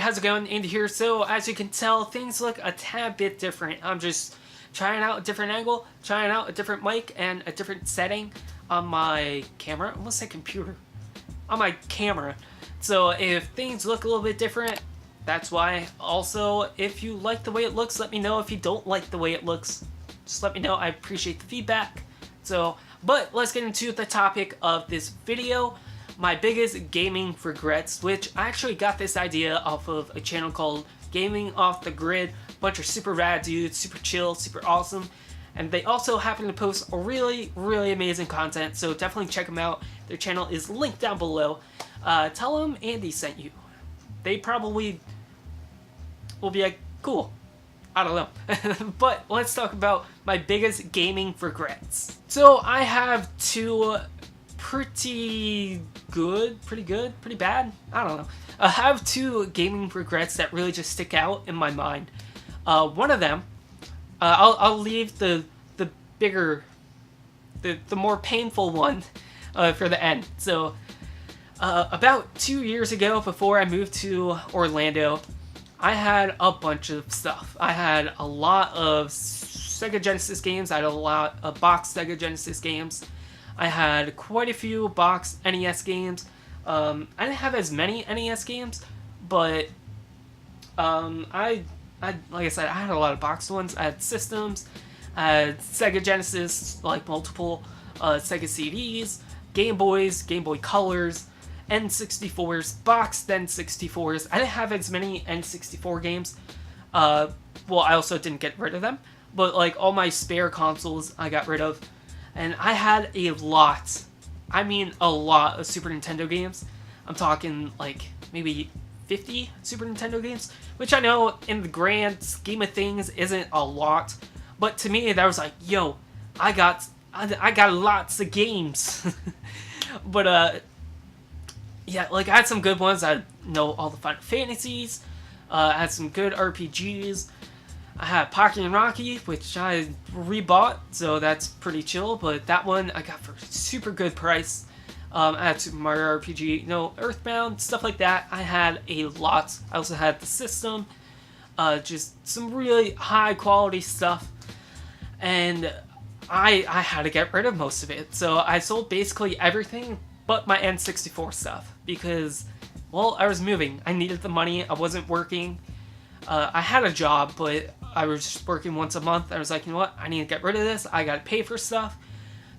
how's it going? Andy here. So, as you can tell, things look a tad bit different. I'm just trying out a different angle, trying out a different mic, and a different setting on my camera. I almost said computer. On my camera. So, if things look a little bit different, that's why. Also, if you like the way it looks, let me know. If you don't like the way it looks, just let me know. I appreciate the feedback. So, but let's get into the topic of this video. My biggest gaming regrets, which I actually got this idea off of a channel called Gaming Off the Grid. Bunch of super rad dudes, super chill, super awesome. And they also happen to post really, really amazing content, so definitely check them out. Their channel is linked down below. Tell them Andy sent you. They probably will be like, cool. I don't know. But let's talk about my biggest gaming regrets. So I have two pretty bad, I don't know. I have two gaming regrets that really just stick out in my mind. One of them, I'll leave the bigger, the more painful one for the end. So about 2 years ago, before I moved to Orlando, I had a bunch of stuff. I had a lot of Sega Genesis games. I had a lot of box Sega Genesis games. I had quite a few box NES games. I didn't have as many NES games, but I like I said, I had a lot of boxed ones. I had systems, I had Sega Genesis, like multiple Sega CDs, Game Boys, Game Boy Colors, N64s, boxed N64s. I didn't have as many N64 games. Well, I also didn't get rid of them, but like all my spare consoles I got rid of. And I had a lot, I mean a lot of Super Nintendo games. I'm talking like maybe 50 Super Nintendo games, which I know in the grand scheme of things isn't a lot. But to me, that was like, yo, I got lots of games. But yeah, like I had some good ones. I know all the Final Fantasies. I had some good RPGs. I had Pocky and Rocky, which I rebought, so that's pretty chill, but that one I got for a super good price. I had Super Mario RPG, Earthbound, stuff like that. I had a lot. I also had the system, just some really high quality stuff, and I had to get rid of most of it. So I sold basically everything but my N64 stuff, because, well, I was moving. I needed the money. I wasn't working. I had a job, but I was just working once a month. I was like, you know what? I need to get rid of this. I gotta pay for stuff.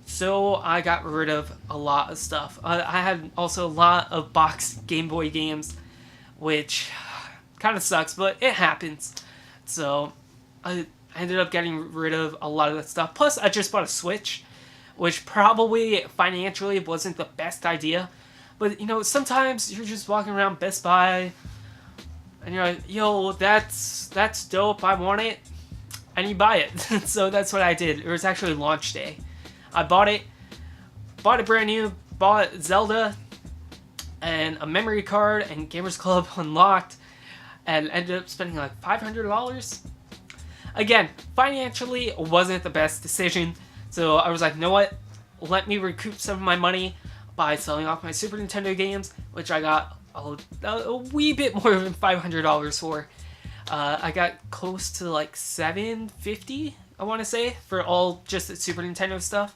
So I got rid of a lot of stuff. I had also a lot of boxed Game Boy games, which kind of sucks, but it happens. So I ended up getting rid of a lot of that stuff. Plus, I just bought a Switch, which probably financially wasn't the best idea. But, sometimes you're just walking around Best Buy, and you're like, yo, that's dope, I want it, and you buy it. So that's what I did. It was actually launch day. I bought it brand new, bought Zelda, and a memory card, and Gamers Club Unlocked, and ended up spending like $500. Again, financially, it wasn't the best decision, so I was like, you know what, let me recoup some of my money by selling off my Super Nintendo games, which I got a wee bit more than $500 for. I got close to like $750, I want to say, for all just the Super Nintendo stuff.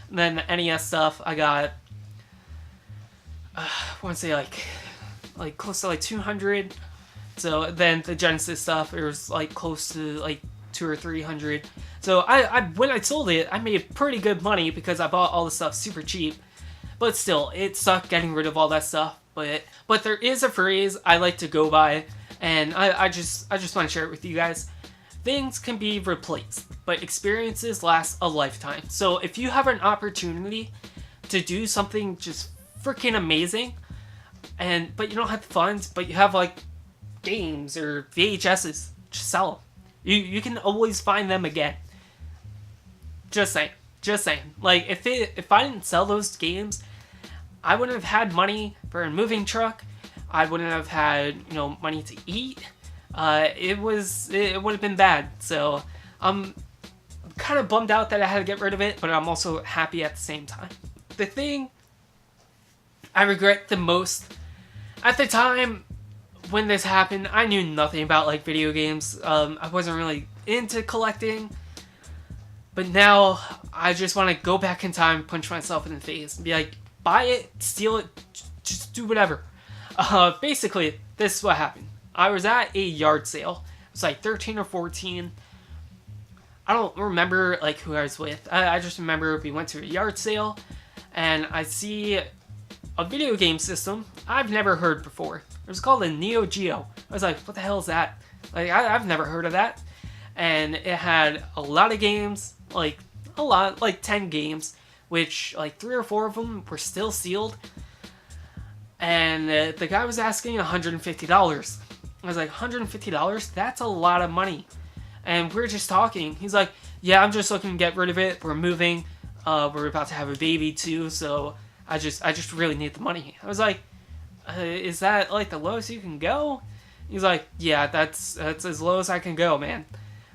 And then the NES stuff, I got, I want to say like close to like $200. So then the Genesis stuff, it was like close to like $200 or $300. So I when I sold it, I made pretty good money because I bought all the stuff super cheap. But still, it sucked getting rid of all that stuff. But there is a phrase I like to go by, and I just want to share it with you guys. Things can be replaced, but experiences last a lifetime. So if you have an opportunity to do something just freaking amazing, but you don't have the funds, but you have like games or VHSs, just sell them. You can always find them again. Just saying. Like if I didn't sell those games, I wouldn't have had money for a moving truck. I wouldn't have had, money to eat. It would have been bad. So I'm kind of bummed out that I had to get rid of it, but I'm also happy at the same time. The thing I regret the most at the time when this happened, I knew nothing about like video games. I wasn't really into collecting. But now I just want to go back in time, punch myself in the face, and be like, buy it, steal it, just do whatever. Basically, this is what happened. I was at a yard sale. It was like 13 or 14. I don't remember like who I was with. I just remember we went to a yard sale, and I see a video game system I've never heard before. It was called a Neo Geo. I was like, what the hell is that? Like, I've never heard of that. And it had a lot of games, like a lot, like 10 games, which like 3 or 4 of them were still sealed. And the guy was asking $150. I was like, $150? That's a lot of money. And we were just talking. He's like, yeah, I'm just looking to get rid of it. We're moving. We're about to have a baby too, so I just really need the money. I was like, is that like the lowest you can go? He's like, yeah, that's as low as I can go, man.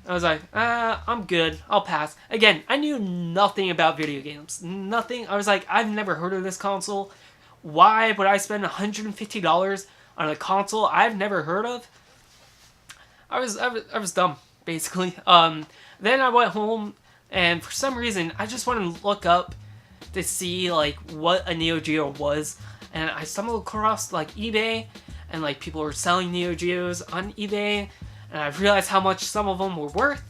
I was like, I'm good. I'll pass. Again, I knew nothing about video games. Nothing. I was like, I've never heard of this console. Why would I spend $150 on a console I've never heard of? I was dumb, basically. Then I went home, and for some reason, I just wanted to look up to see like what a Neo Geo was, and I stumbled across like eBay, and like people were selling Neo Geos on eBay. And I realized how much some of them were worth.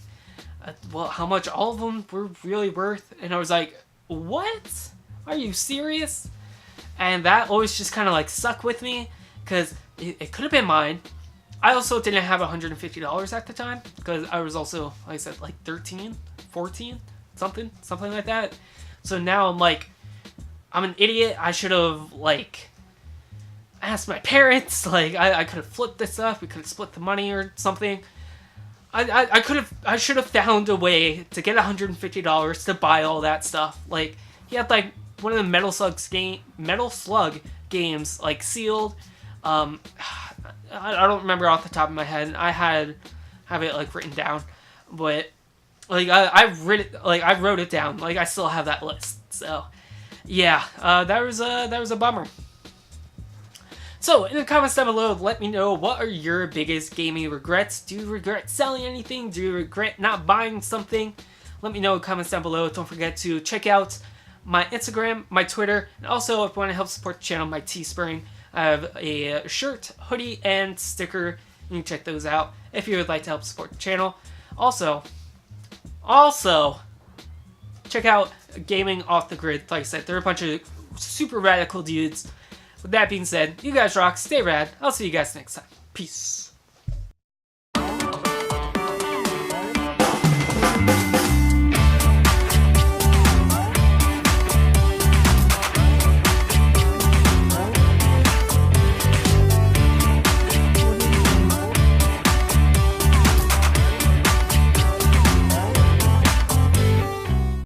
Well, how much all of them were really worth. And I was like, what? Are you serious? And that always just kind of like stuck with me. Because it could have been mine. I also didn't have $150 at the time. Because I was also, like I said, like 13, 14, something like that. So now I'm like, I'm an idiot. I should have like asked my parents, like I could have flipped this stuff, we could have split the money or something. I should have found a way to get $150 to buy all that stuff. Like he had like one of the Metal Slug games like sealed. I don't remember off the top of my head. I have it like written down, but like I wrote it down. Like I still have that list. So yeah, that was a bummer. So, in the comments down below, let me know, what are your biggest gaming regrets? Do you regret selling anything? Do you regret not buying something? Let me know in the comments down below. Don't forget to check out my Instagram, my Twitter, and also if you want to help support the channel, my Teespring. I have a shirt, hoodie, and sticker. You can check those out if you would like to help support the channel. Also, check out Gaming Off the Grid. Like I said, they're a bunch of super radical dudes. With that being said, you guys rock, stay rad. I'll see you guys next time. Peace.